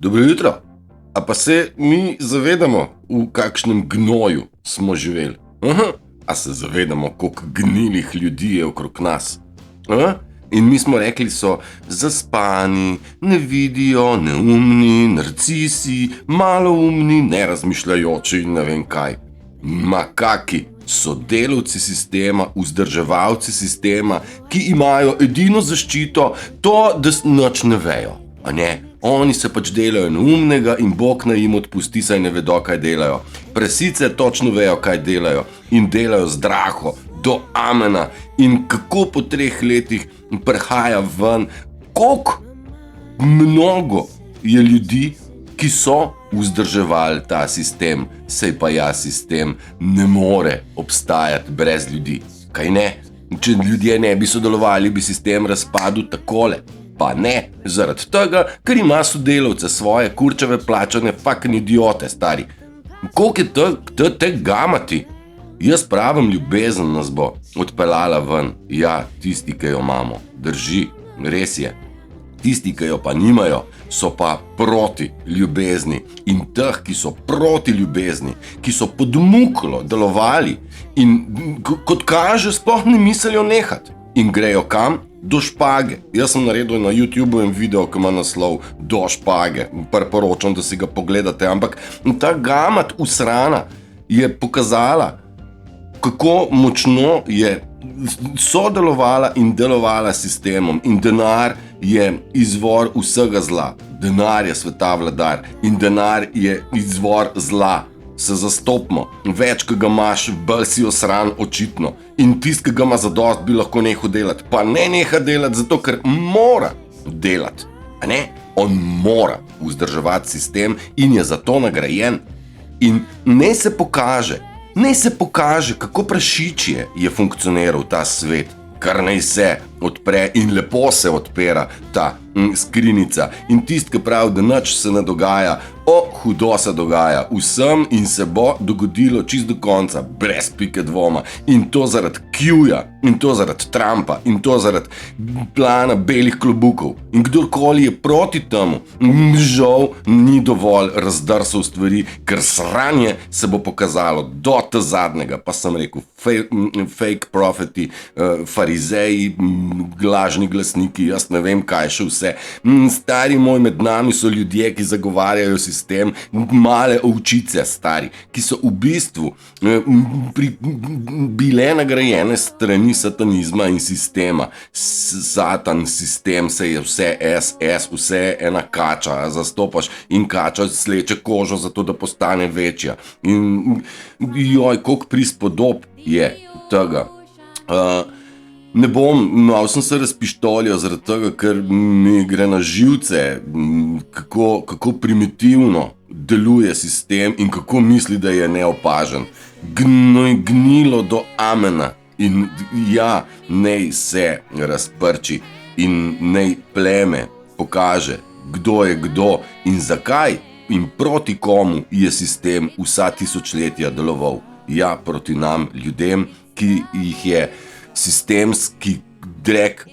Dobro jutro. A pa se mi zavedamo, v kakšnem gnoju smo živeli? A se zavedamo, koliko gnilih ljudi je okrog nas? In mi smo rekli, so zaspani, ne vidijo, neumni, narcisi, maloumni, nerazmišljajoči in ne vem kaj. Makaki so delavci sistema, vzdrževalci sistema, ki imajo edino zaščito to, da nič ne vejo. A ne? Oni se pač delajo neumnega in Bog naj jim odpusti, saj ne vedo, kaj delajo. Prasice točno vejo, kaj delajo in delajo zdraho, do amena. In kako po 3 letih prihaja ven, koliko mnogo je ljudi, ki so vzdrževali ta sistem, saj pa sistem ne more obstajati brez ljudi. Kaj ne? Če ljudje ne bi sodelovali, bi sistem razpadel takole. Pa ne, zaradi tega, ker ima sodelavce svoje kurčeve plačane fucking idiote, stari. Koliko je te gamati? Jaz pravim, ljubezen nas bo odpeljala ven. Ja, tisti, ki jo imamo. Drži, res je. Tisti, ki jo pa nimajo, so pa proti ljubezni. In teh, ki so proti ljubezni, ki so podmuklo delovali in kot kaže, sploh ne mislijo nehati. In grejo kam? Do špage. Jaz sem naredil na YouTubeu en video, ki ima naslov Do špage. Priporočam, da si ga pogledate. Ampak ta gamat usrana je pokazala, kako močno je sodelovala in delovala s sistemom. In denar je izvor vsega zla. Denar je sveta vladar. In denar je izvor zla. Se zastopimo. Več, ki ga imaš, bolj si osran očitno. In tist, ki ga ima zadost, bi lahko nehal delati. Pa ne neha delati, zato ker mora delati. A ne? On mora vzdrževati sistem in je zato nagrajen. In ne se pokaže, kako prašičje je funkcioniral ta svet. Kar naj se odpre in lepo se odpira ta skrinica. In tist, ki pravi, da nič se ne dogaja, hudo se dogaja vsem in se bo dogodilo čist do konca, brez pike dvoma. In to zaradi Q-ja, in to zaradi Trumpa, in to zaradi plana belih klobukov. In kdorkoli je proti temu, žal ni dovolj razdrsal stvari, ker sranje se bo pokazalo do te zadnjega. Pa sem rekel, fake profeti, farizeji, lažni glasniki, jaz ne vem kaj še vse. Stari moj, med nami so ljudje, ki zagovarjajo sistem, male ovčice, stari, ki so v bistvu bile nagrajene strani satanizma in sistema. Satan, sistem, se je vse SS, vse je ena kača, zastopaš in kača sleče kožo zato, da postane večja. In joj, koliko prispodob je tega. Ne bom, malo sem se razpištolil zaradi tega, ker mi gre na živce, kako primitivno deluje sistem in kako misli, da je neopažen. Gnilo do amena in ja, nej se razprči in nej pleme pokaže, kdo je kdo in zakaj in proti komu je sistem vsa tisočletja deloval. Ja, proti nam, ljudem, ki jih je sistemski drek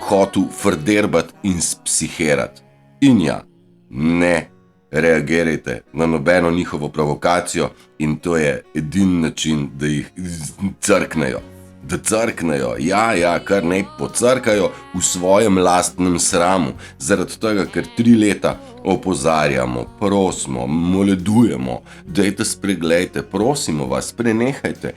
hotel frderbati in spsihirati. In ja, ne reagirajte na nobeno njihovo provokacijo in to je edini način, da jih crknejo. Da crknejo, kar naj pocrkajo v svojem lastnem sramu. Zaradi tega, ker 3 leta opozarjamo, prosimo, moledujemo, dajte spreglejte, prosimo vas, prenehajte,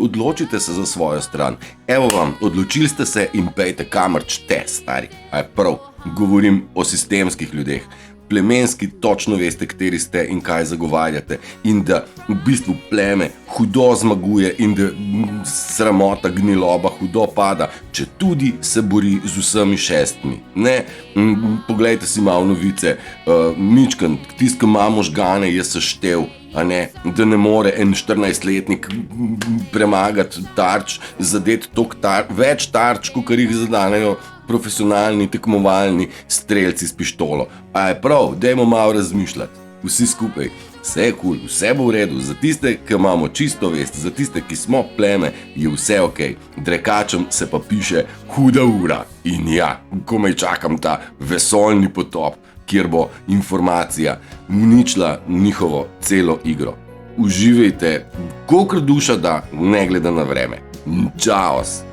odločite se za svojo stran. Evo vam, odločili ste se in pejte kamor čte, stari. A je prav, govorim o sistemskih ljudeh. Plemenski, točno veste, kateri ste in kaj zagovarjate. In da v bistvu pleme hudo zmaguje in da sramota gniloba hudo pada, če tudi se bori z vsemi 6. Ne, poglejte si malo novice, mičken, tist, ki ima možgane, je seštev, a ne, da ne more en 14-letnik premagati tarč, zadeti več tarč, kakor jih zadanejo profesionalni, tekmovalni strelci s pištolo. A je prav, dajmo malo razmišljati, vsi skupaj. Vse je cool, vse bo v redu, za tiste, ki imamo čisto vest, za tiste, ki smo pleme, je vse okej. Drekačem se pa piše huda ura. In ja, komaj čakam ta vesoljni potop, kjer bo informacija uničila njihovo celo igro. Uživajte, kolikor duša da, ne glede na vreme. Čaos!